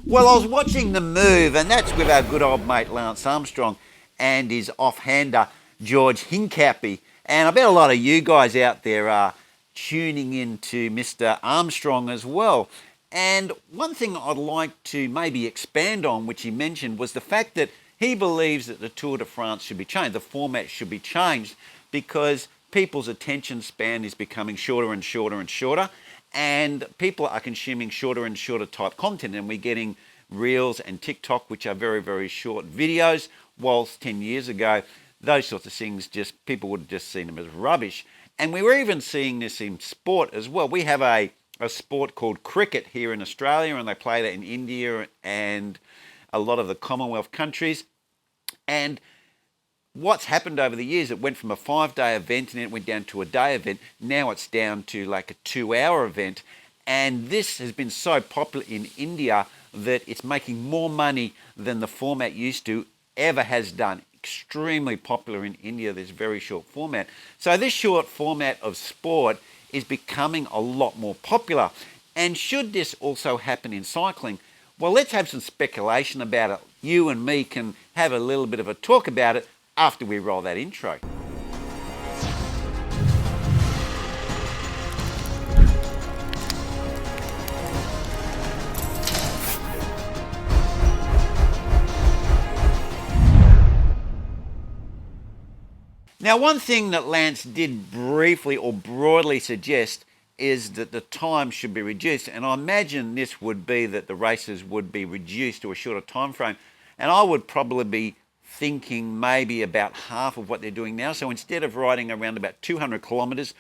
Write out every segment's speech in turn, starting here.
Well, I was watching The Move, and that's with our good old mate Lance Armstrong and his off-hander George Hincapie. And I bet a lot of you guys out there are tuning in to Mr. Armstrong as well. And one thing I'd like to maybe expand on, which he mentioned, was the fact that he believes that the Tour de France should be changed, the format should be changed, because people's attention span is becoming shorter and shorter and shorter, and people are consuming shorter and shorter type content, and we're getting Reels and TikTok, which are very, very short videos, whilst 10 years ago, those sorts of things, just people would have just seen them as rubbish. And we were even seeing this in sport as well. We have a sport called cricket here in Australia, and they play that in India and a lot of the Commonwealth countries. And what's happened over the years, it went from a 5-day event and then it went down to a day event. Now it's down to like a 2-hour event. And this has been so popular in India that it's making more money than the format used to ever has done. Extremely popular in India, this very short format. So this short format of sport is becoming a lot more popular. And should this also happen in cycling? Well, let's have some speculation about it. You and me can have a little bit of a talk about it after we roll that intro. Now, one thing that Lance did briefly or broadly suggest is that the time should be reduced, and I imagine this would be that the races would be reduced to a shorter time frame, and I would probably be thinking maybe about half of what they're doing now. So instead of riding around about 200 kilometres,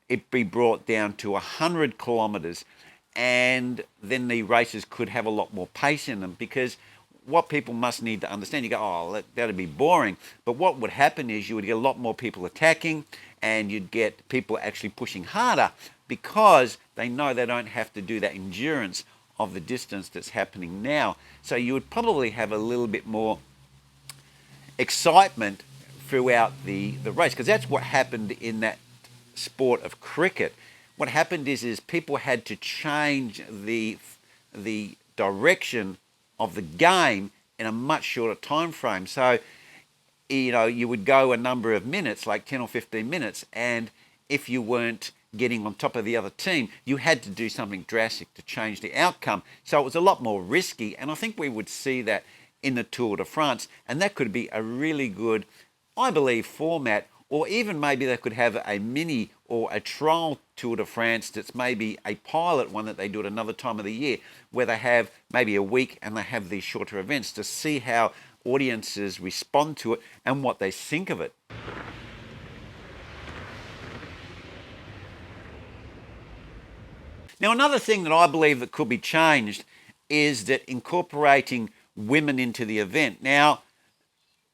it be brought down to 100 kilometres, and then the races could have a lot more pace in them, because what people must need to understand, you go, oh, that'd be boring. But what would happen is you would get a lot more people attacking, and you'd get people actually pushing harder because they know they don't have to do that endurance of the distance that's happening now. So you would probably have a little bit more excitement throughout the race, because that's what happened in that sport of cricket. What happened is people had to change the direction of the game in a much shorter time frame. So, you would go a number of minutes, like 10 or 15 minutes, and if you weren't getting on top of the other team, you had to do something drastic to change the outcome. So it was a lot more risky, and I think we would see that in the Tour de France, and that could be a really good, I believe, format. Or even maybe they could have a mini or a trial Tour de France that's maybe a pilot one that they do at another time of the year, where they have maybe a week and they have these shorter events to see how audiences respond to it and what they think of it. Now, another thing that I believe that could be changed is that incorporating women into the event. Now,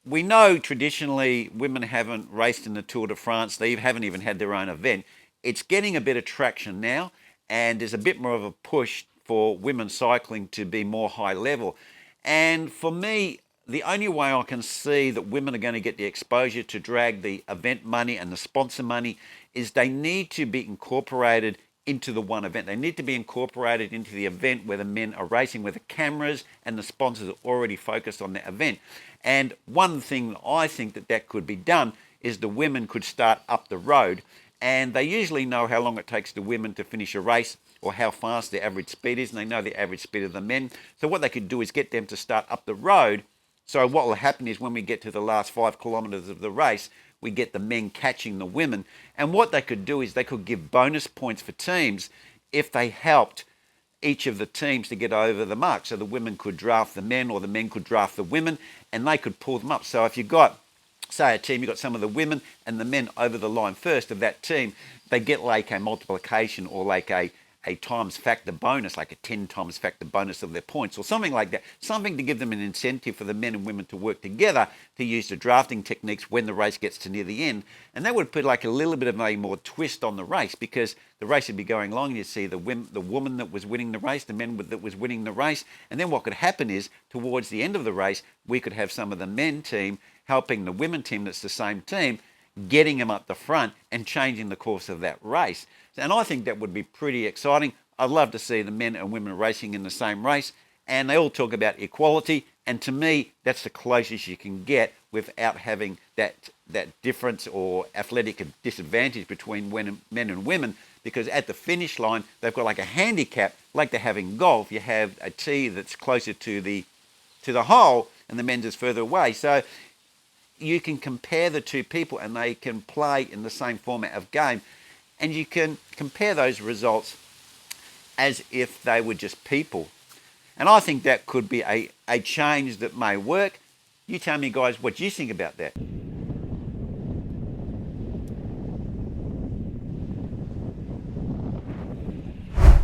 we know traditionally women haven't raced in the Tour de France. They haven't even had their own event. It's getting a bit of traction now, and there's a bit more of a push for women cycling to be more high level. And for me, the only way I can see that women are going to get the exposure to drag the event money and the sponsor money is they need to be incorporated into the one event. They need to be incorporated into the event where the men are racing, where the cameras and the sponsors are already focused on that event. And one thing I think that could be done is the women could start up the road, and they usually know how long it takes the women to finish a race or how fast their average speed is, and they know the average speed of the men. So what they could do is get them to start up the road. So what will happen is when we get to the last 5 kilometres of the race, we get the men catching the women. And what they could do is they could give bonus points for teams if they helped each of the teams to get over the mark. So the women could draft the men, or the men could draft the women, and they could pull them up. So if you got, say, a team, you got some of the women and the men over the line first of that team, they get like a multiplication or like a times factor bonus, like a 10 times factor bonus of their points or something like that. Something to give them an incentive for the men and women to work together to use the drafting techniques when the race gets to near the end. And that would put like a little bit of a more twist on the race, because the race would be going along and you'd see the woman that was winning the race, the men that was winning the race. And then what could happen is towards the end of the race, we could have some of the men team helping the women team that's the same team, getting them up the front and changing the course of that race. And I think that would be pretty exciting. I'd love to see the men and women racing in the same race, and they all talk about equality. And to me, that's the closest you can get without having that difference or athletic disadvantage between men and women, because at the finish line, they've got like a handicap, like they have in golf. You have a tee that's closer to the hole, and the men's is further away. So you can compare the two people, and they can play in the same format of game, and you can compare those results as if they were just people. And I think that could be a change that may work. You tell me, guys, what you think about that.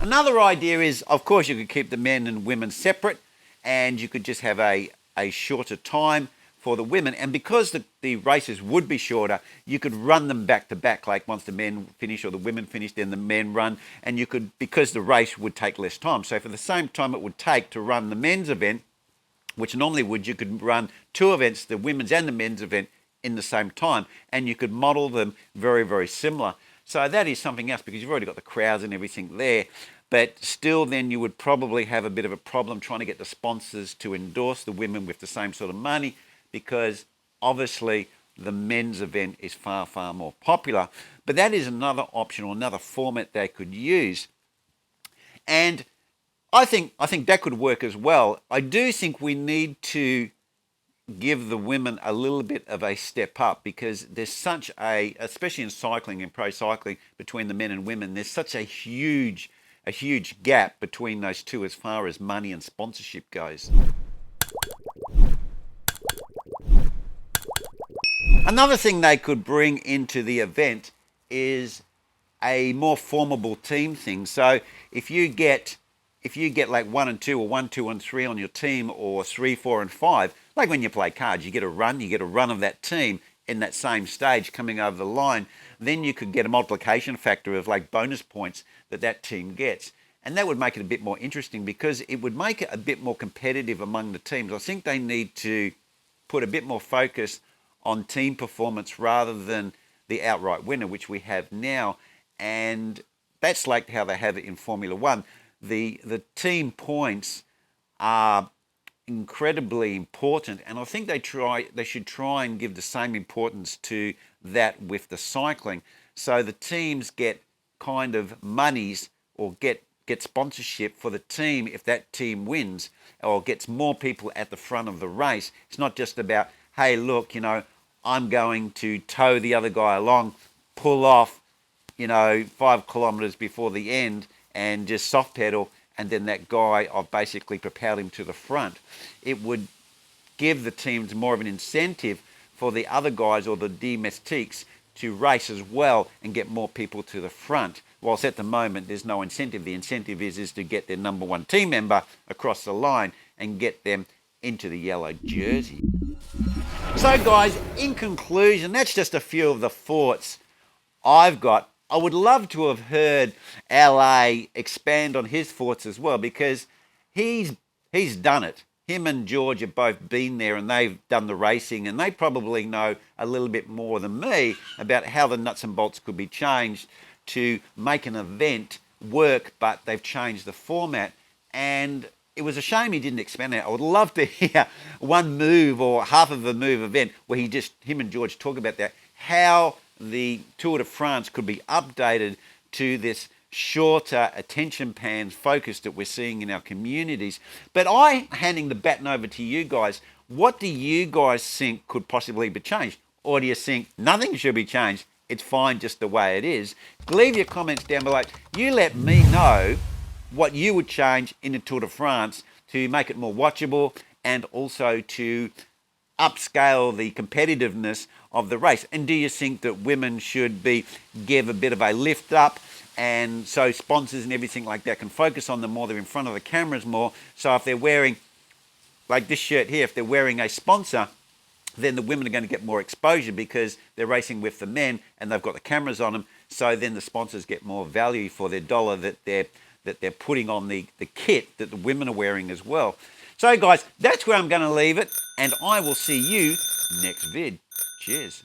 Another idea is, of course, you could keep the men and women separate, and you could just have a shorter time for the women. And because the races would be shorter, you could run them back to back. Like once the men finish or the women finish, then the men run. And you could, because the race would take less time. So for the same time it would take to run the men's event, which normally you could run two events, the women's and the men's event, in the same time. And you could model them very, very similar. So that is something else, because you've already got the crowds and everything there. But still, then you would probably have a bit of a problem trying to get the sponsors to endorse the women with the same sort of money, because obviously the men's event is far, far more popular. But that is another option or another format they could use. And I think that could work as well. I do think we need to give the women a little bit of a step up, because there's such especially in cycling and pro cycling, between the men and women, there's such a huge gap between those two as far as money and sponsorship goes. Another thing they could bring into the event is a more formable team thing. So if you get like 1 and 2 or 1, 2 and 3 on your team, or 3, 4 and 5, like when you play cards, you get a run of that team in that same stage coming over the line, then you could get a multiplication factor of like bonus points that team gets. And that would make it a bit more interesting, because it would make it a bit more competitive among the teams. I think they need to put a bit more focus on team performance rather than the outright winner, which we have now. And that's like how they have it in Formula One. The team points are incredibly important, and I think they should try and give the same importance to that with the cycling. So the teams get kind of monies, or get sponsorship for the team if that team wins or gets more people at the front of the race. It's not just about, hey, look, I'm going to tow the other guy along, pull off, 5 kilometres before the end and just soft pedal, and then that guy, I've basically propelled him to the front. It would give the teams more of an incentive for the other guys, or the domestiques, to race as well and get more people to the front. Whilst at the moment there's no incentive. The incentive is to get their number one team member across the line and get them into the yellow jersey. So guys, in conclusion, that's just a few of the thoughts I've got. I would love to have heard LA expand on his thoughts as well, because he's done it. Him and George have both been there, and they've done the racing, and they probably know a little bit more than me about how the nuts and bolts could be changed to make an event work, but they've changed the format. And it was a shame he didn't expand it. I would love to hear one move or half of a move event where him and George talk about that, how the Tour de France could be updated to this shorter attention span focus that we're seeing in our communities. But handing the baton over to you guys, what do you guys think could possibly be changed? Or do you think nothing should be changed? It's fine just the way it is. Leave your comments down below. You let me know what you would change in the Tour de France to make it more watchable, and also to upscale the competitiveness of the race. And do you think that women should give a bit of a lift up, and so sponsors and everything like that can focus on them more, they're in front of the cameras more? So if they're wearing, like this shirt here, if they're wearing a sponsor, then the women are going to get more exposure because they're racing with the men and they've got the cameras on them. So then the sponsors get more value for their dollar that they're putting on the kit that the women are wearing as well. So guys, that's where I'm going to leave it, and I will see you next vid. Cheers.